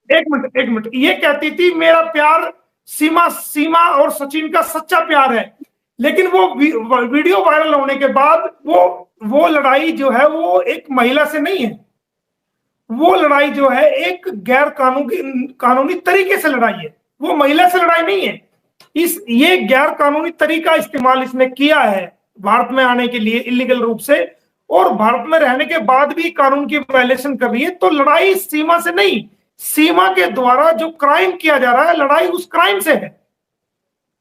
एक मिनट, ये कहती थी मेरा प्यार सीमा सीमा और सचिन का सच्चा प्यार है, लेकिन वो वीडियो वायरल होने के बाद वो लड़ाई जो है वो एक महिला से नहीं है, वो लड़ाई जो है एक गैर कानूनी तरीके से लड़ाई है, वो महिला से लड़ाई नहीं है। ये गैर कानूनी तरीका इस्तेमाल इसने किया है भारत में आने के लिए इलीगल रूप से, और भारत में रहने के बाद भी कानून की वायलेशन कर रही है। तो लड़ाई सीमा से नहीं, सीमा के द्वारा जो क्राइम किया जा रहा है लड़ाई उस क्राइम से है।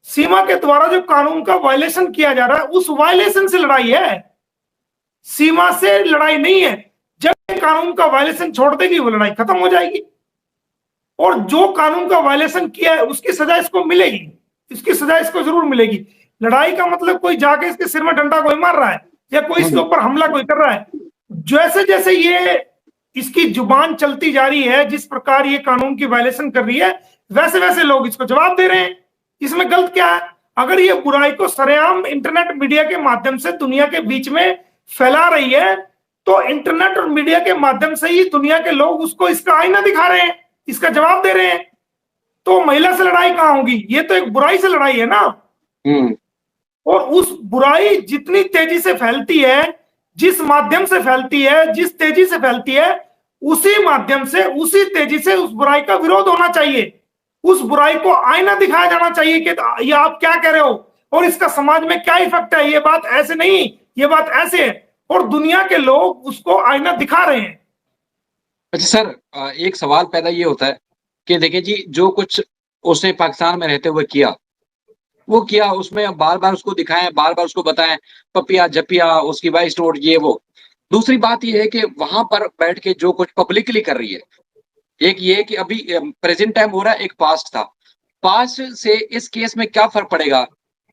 सीमा के द्वारा जो कानून का वायलेशन किया जा रहा है उस वायलेशन से लड़ाई है, सीमा से लड़ाई नहीं है। जब कानून का वायलेशन छोड़ देगी वो लड़ाई खत्म हो जाएगी, और जो कानून का वायलेशन किया है उसकी सजा इसको मिलेगी, इसकी सजा इसको जरूर मिलेगी। लड़ाई का मतलब कोई जाके इसके सिर में डंडा कोई मार रहा है या कोई इसके ऊपर हमला कोई कर रहा है। जैसे जैसे ये इसकी जुबान चलती जा रही है, जिस प्रकार ये कानून की वायलेशन कर रही है, वैसे वैसे लोग इसको जवाब दे रहे हैं। इसमें गलत क्या है? अगर ये बुराई को सरेआम इंटरनेट मीडिया के माध्यम से दुनिया के बीच में फैला रही है, तो इंटरनेट और मीडिया के माध्यम से ही दुनिया के लोग उसको इसका आईना दिखा रहे हैं, इसका जवाब दे रहे हैं। तो महिला से लड़ाई कहां होगी? ये तो एक बुराई से लड़ाई है ना। और उस बुराई जितनी तेजी से फैलती है, जिस माध्यम से फैलती है, जिस तेजी से फैलती है, उसी माध्यम से उसी तेजी से उस बुराई का विरोध होना चाहिए। उस बुराई को आईना दिखाया जाना चाहिए कि ये आप क्या कह रहे हो और इसका समाज में क्या इफेक्ट है, ये बात ऐसे नहीं, ये बात ऐसे है, और दुनिया के लोग उसको आईना दिखा रहे हैं। अच्छा सर, एक सवाल पैदा ये होता है कि देखिए जी, जो कुछ उसने पाकिस्तान में रहते हुए किया वो किया, उसमें बार बार उसको दिखाएं, बार बार उसको बताएं, पपिया जपिया, उसकी वॉइस नोट, ये वो। दूसरी बात ये है कि वहां पर बैठ के जो कुछ पब्लिकली कर रही है, एक ये है कि अभी प्रेजेंट टाइम हो रहा है, एक पास्ट था। पास्ट से इस केस में क्या फर्क पड़ेगा?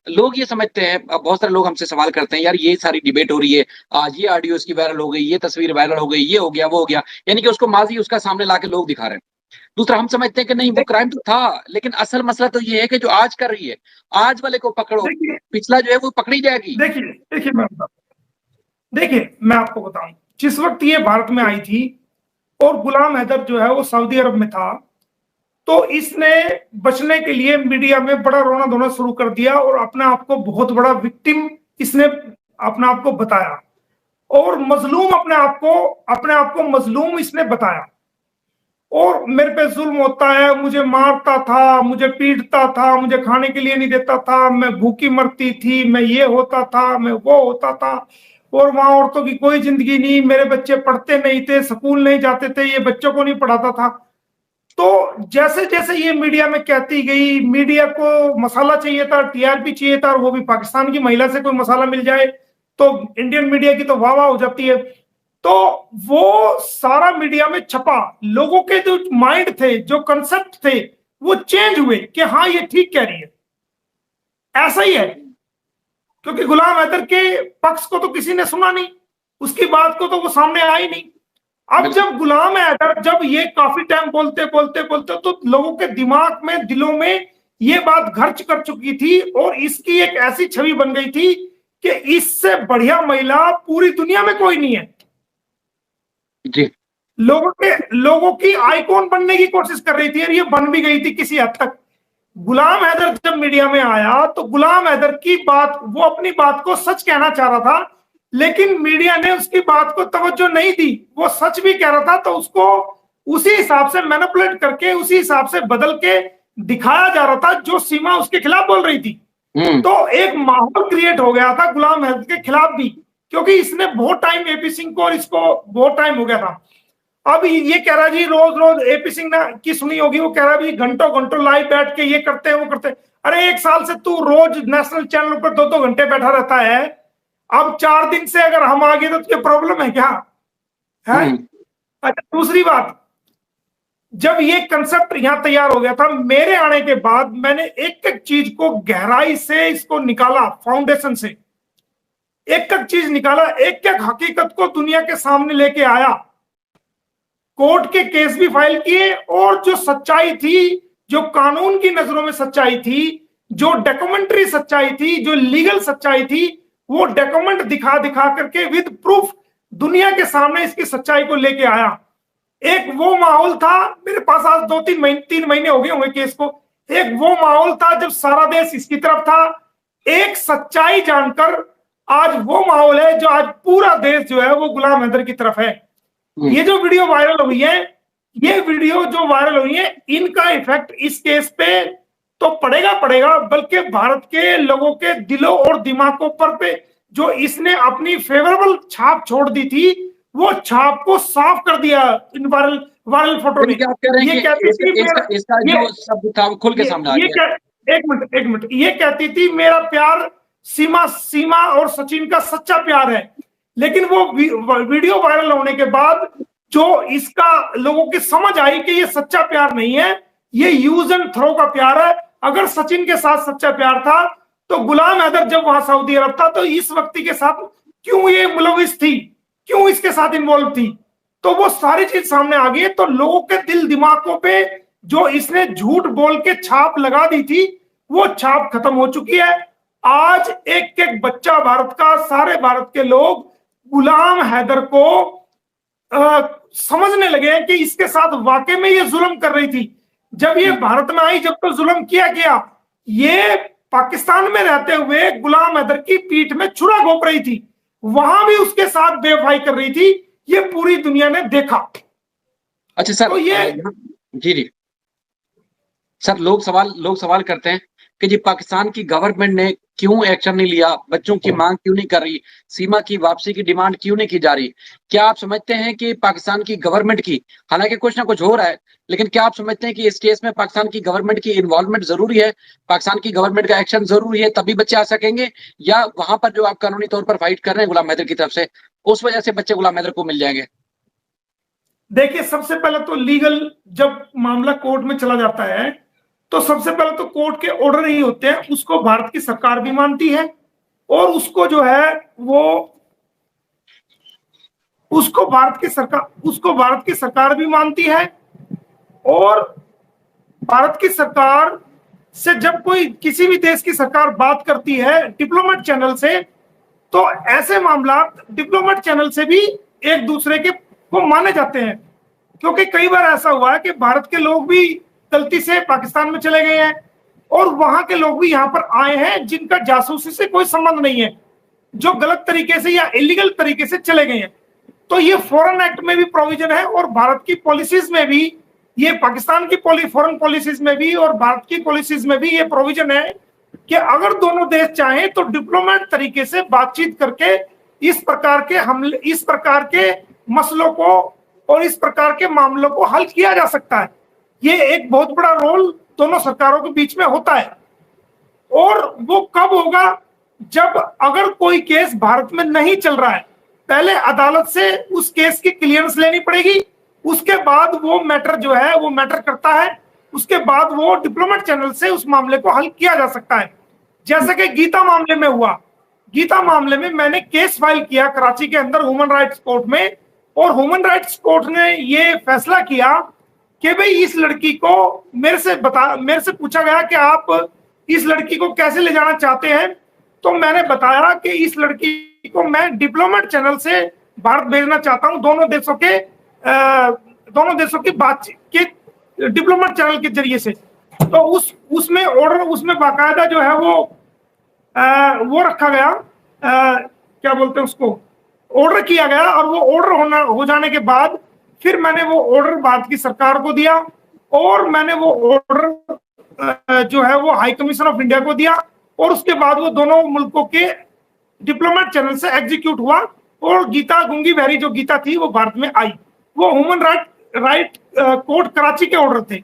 लोग ये समझते हैं, बहुत सारे लोग हमसे सवाल करते हैं, यार ये सारी डिबेट हो रही है, आज ये ऑडियो इसकी वायरल हो गई, ये तस्वीर वायरल हो गई, ये हो गया वो हो गया, यानी कि उसको माजी उसका सामने लाके लोग दिखा रहे हैं। दूसरा, हम समझते हैं कि नहीं वो क्राइम तो था, लेकिन असल मसला तो ये है कि जो आज कर रही है, आज वाले को पकड़ो, पिछला जो है वो पकड़ी जाएगी। देखिए मैं आपको बताऊं, जिस वक्त ये भारत में आई थी और गुलाम हैदर जो है वो सऊदी अरब में था, तो इसने बचने के लिए मीडिया में बड़ा रोना धोना शुरू कर दिया और अपने आप को बहुत बड़ा विक्टिम इसने अपने आप को बताया, और मजलूम अपने आप को मजलूम इसने बताया। और मेरे पे जुल्म होता है, मुझे मारता था, मुझे पीटता था, मुझे खाने के लिए नहीं देता था, मैं भूखी मरती थी, मैं ये होता था, मैं वो होता था, और वहां औरतों की कोई जिंदगी नहीं, मेरे बच्चे पढ़ते नहीं थे, स्कूल नहीं जाते थे, ये बच्चों को नहीं पढ़ाता था। तो जैसे जैसे ये मीडिया में कहती गई, मीडिया को मसाला चाहिए था, टीआरपी चाहिए था, और वो भी पाकिस्तान की महिला से कोई मसाला मिल जाए तो इंडियन मीडिया की तो वाह वाह हो जाती है। तो वो सारा मीडिया में छपा, लोगों के जो माइंड थे, जो कंसेप्ट थे, वो चेंज हुए कि हाँ ये ठीक कह रही है, ऐसा ही है। क्योंकि गुलाम हैदर के पक्ष को तो किसी ने सुना नहीं, उसकी बात को तो वो सामने आई नहीं। अब जब गुलाम हैदर जब ये काफी टाइम बोलते बोलते बोलते तो लोगों के दिमाग में, दिलों में ये बात घर कर चुकी थी, और इसकी एक ऐसी छवि बन गई थी कि इससे बढ़िया महिला पूरी दुनिया में कोई नहीं है जी। लोगों की आइकॉन बनने की कोशिश कर रही थी, और ये बन भी गई थी किसी हद तक। गुलाम हैदर जब मीडिया में आया तो गुलाम हैदर की बात, वो अपनी बात को सच कहना चाह रहा था, लेकिन मीडिया ने उसकी बात को तवज्जो नहीं दी। वो सच भी कह रहा था तो उसको उसी हिसाब से मैनिपुलेट करके, उसी हिसाब से बदल के दिखाया जा रहा था जो सीमा उसके खिलाफ बोल रही थी। तो एक माहौल क्रिएट हो गया था गुलाम हैदर के खिलाफ भी, क्योंकि इसने बहुत टाइम एपी सिंह को, और इसको बहुत टाइम हो गया था। अब ये कह रहा जी, रोज रोज एपी सिंह ना की सुनी होगी, वो कह रहा भी घंटों घंटों लाइव बैठ के ये करते हैं वो करते हैं। अरे 1 साल से तू रोज नेशनल चैनल पर 2-2 घंटे बैठा रहता है, अब 4 दिन से अगर हम आ गए तो तुझे प्रॉब्लम है क्या? है? अच्छा, दूसरी बात, जब ये कंसेप्ट यहां तैयार हो गया था, मेरे आने के बाद मैंने एक एक चीज को गहराई से इसको निकाला, फाउंडेशन से एक एक चीज निकाला, एक एक हकीकत को दुनिया के सामने लेके आया, कोर्ट के केस भी फाइल किए, और जो सच्चाई थी, जो कानून की नजरों में सच्चाई थी, जो डॉक्यूमेंट्री सच्चाई थी, जो लीगल सच्चाई थी, वो डॉक्यूमेंट दिखा दिखा करके विद प्रूफ दुनिया के सामने इसकी सच्चाई को लेके आया। एक वो माहौल था, मेरे पास आज 3 महीने हो गए होंगे केस को। एक वो माहौल था जब सारा देश इसकी तरफ था, एक सच्चाई जानकर आज वो माहौल है जो आज पूरा देश जो है वो गुलाम हैदर की तरफ है। ये जो वीडियो वायरल हुई है, ये वीडियो जो वायरल हुई है, इनका इफेक्ट इस केस पे तो पड़ेगा, बल्कि भारत के लोगों के दिलों और दिमागों पर जो इसने अपनी फेवरेबल छाप छोड़ दी थी, वो छाप को साफ कर दिया इन वायरल फोटो ने। क्या कह रहे हैं ये कि कहती थी इसका जो शब्द था वो खुल के सामने आ गया। एक मिनट, ये कहती थी मेरा प्यार सीमा और सचिन का सच्चा प्यार है, लेकिन वो वीडियो वायरल होने के बाद जो इसका लोगों की समझ आई कि ये सच्चा प्यार नहीं है, ये यूज एंड थ्रो का प्यार है। अगर सचिन के साथ सच्चा प्यार था तो गुलाम हैदर जब वहां सऊदी अरब था तो इस व्यक्ति के साथ क्यों ये मुलविस थी, क्यों इसके साथ इन्वॉल्व थी, तो वो सारी चीज सामने आ गई। तो लोगों के दिल दिमागों पे जो इसने झूठ बोल के छाप लगा दी थी, वो छाप खत्म हो चुकी है। आज एक एक बच्चा भारत का, सारे भारत के लोग गुलाम हैदर को समझने लगे हैं कि इसके साथ वाकई में ये जुल्म कर रही थी। जब ये भारत में आई, जब तो जुल्म किया गया, ये पाकिस्तान में रहते हुए गुलाम हैदर की पीठ में छुरा घोंप रही थी, वहां भी उसके साथ बेवफाई कर रही थी, ये पूरी दुनिया ने देखा। अच्छा सर, तो ये जी सर, लोग सवाल करते हैं कि जी पाकिस्तान की गवर्नमेंट ने क्यों एक्शन नहीं लिया, बच्चों की मांग क्यों नहीं कर रही, सीमा की वापसी की डिमांड क्यों नहीं की जा रही। क्या आप समझते हैं कि पाकिस्तान की गवर्नमेंट की, हालांकि कुछ ना कुछ हो रहा है, लेकिन क्या आप समझते हैं कि इस केस में पाकिस्तान की गवर्नमेंट की इन्वॉल्वमेंट जरूरी है, पाकिस्तान की गवर्नमेंट का एक्शन जरूरी है, तभी बच्चे आ सकेंगे, या वहां पर जो आप कानूनी तौर पर फाइट कर रहे हैं गुलाम हैदर की तरफ से, उस वजह से बच्चे गुलाम हैदर को मिल जाएंगे? देखिए, सबसे पहले तो लीगल जब मामला कोर्ट में चला जाता है तो सबसे पहले तो कोर्ट के ऑर्डर ही होते हैं, उसको भारत की सरकार भी मानती है, और उसको जो है वो उसको भारत की सरकार भी मानती है। और भारत की सरकार से जब कोई किसी भी देश की सरकार बात करती है डिप्लोमेट चैनल से, तो ऐसे मामला डिप्लोमेट चैनल से भी एक दूसरे के को माने जाते हैं। क्योंकि कई बार ऐसा हुआ है कि भारत के लोग भी गलती से पाकिस्तान में चले गए हैं, और वहां के लोग भी यहां पर आए हैं जिनका जासूसी से कोई संबंध नहीं है, जो गलत तरीके से या इलीगल तरीके से चले गए हैं। तो ये फॉरेन एक्ट में भी प्रोविजन है, और भारत की पॉलिसीज में भी, ये पाकिस्तान की फॉरेन पॉलिसीज में भी और भारत की पॉलिसीज में भी ये प्रोविजन है कि अगर दोनों देश चाहें तो डिप्लोमेट तरीके से बातचीत करके इस प्रकार के मसलों को और इस प्रकार के मामलों को हल किया जा सकता है। ये एक बहुत बड़ा रोल दोनों सरकारों के बीच में होता है। और वो कब होगा? जब अगर कोई केस भारत में नहीं चल रहा है, पहले अदालत से उस केस की क्लियरेंस लेनी पड़ेगी, उसके बाद वो मैटर जो है वो मैटर करता है, उसके बाद वो डिप्लोमेट चैनल से उस मामले को हल किया जा सकता है। जैसे कि गीता मामले में हुआ, गीता मामले में मैंने केस फाइल किया कराची के अंदर ह्यूमन राइट्स कोर्ट में, और ह्यूमन राइट्स कोर्ट ने ये फैसला किया कि भाई इस लड़की को मेरे से पूछा गया कि आप इस लड़की को कैसे ले जाना चाहते हैं, तो मैंने बताया कि इस लड़की को मैं डिप्लोमेट चैनल से भारत भेजना चाहता हूं, दोनों देशों की बातचीत के डिप्लोमेट चैनल के जरिए से। तो उसमें ऑर्डर, उसमें बाकायदा जो है वो रखा गया, क्या बोलते हैं उसको, ऑर्डर किया गया, और वो ऑर्डर हो जाने के बाद फिर मैंने वो ऑर्डर भारत की सरकार को दिया, और मैंने वो ऑर्डर जो है वो हाई कमीशन ऑफ इंडिया को दिया, और उसके बाद वो दोनों मुल्कों के डिप्लोमेट चैनल से एग्जीक्यूट हुआ, और गीता गुंगी बहरी जो गीता थी वो भारत में आई। वो ह्यूमन राइट कोर्ट कराची के ऑर्डर थे,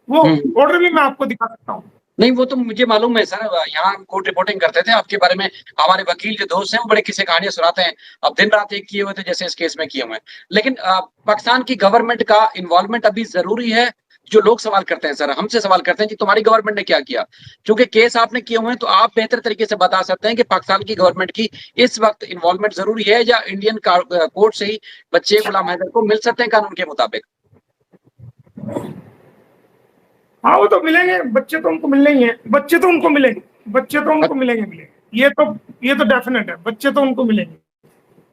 वो ऑर्डर भी मैं आपको दिखा सकता हूँ। नहीं, वो तो मुझे मालूम है सर, यहाँ हम कोर्ट रिपोर्टिंग करते थे आपके बारे में, हमारे वकील जो दोस्त हैं वो बड़े किस्से कहानियां सुनाते हैं, अब दिन रात एक किए हुए थे जैसे इस केस में किए हुए हैं। लेकिन पाकिस्तान की गवर्नमेंट का इन्वॉल्वमेंट अभी जरूरी है? जो लोग सवाल करते हैं सर, हमसे सवाल करते हैं कि तुम्हारी गवर्नमेंट ने क्या किया, क्योंकि केस आपने किए हुए हैं, तो आप बेहतर तरीके से बता सकते हैं कि पाकिस्तान की गवर्नमेंट की इस वक्त इन्वॉल्वमेंट जरूरी है, या इंडियन कोर्ट से ही बच्चे गुलाम हैदर को मिल सकते हैं कानून के मुताबिक? हाँ, वो तो मिलेंगे, बच्चे तो उनको मिलने ही है, बच्चे तो उनको मिलेंगे, ये तो डेफिनेट है, बच्चे तो उनको मिलेंगे।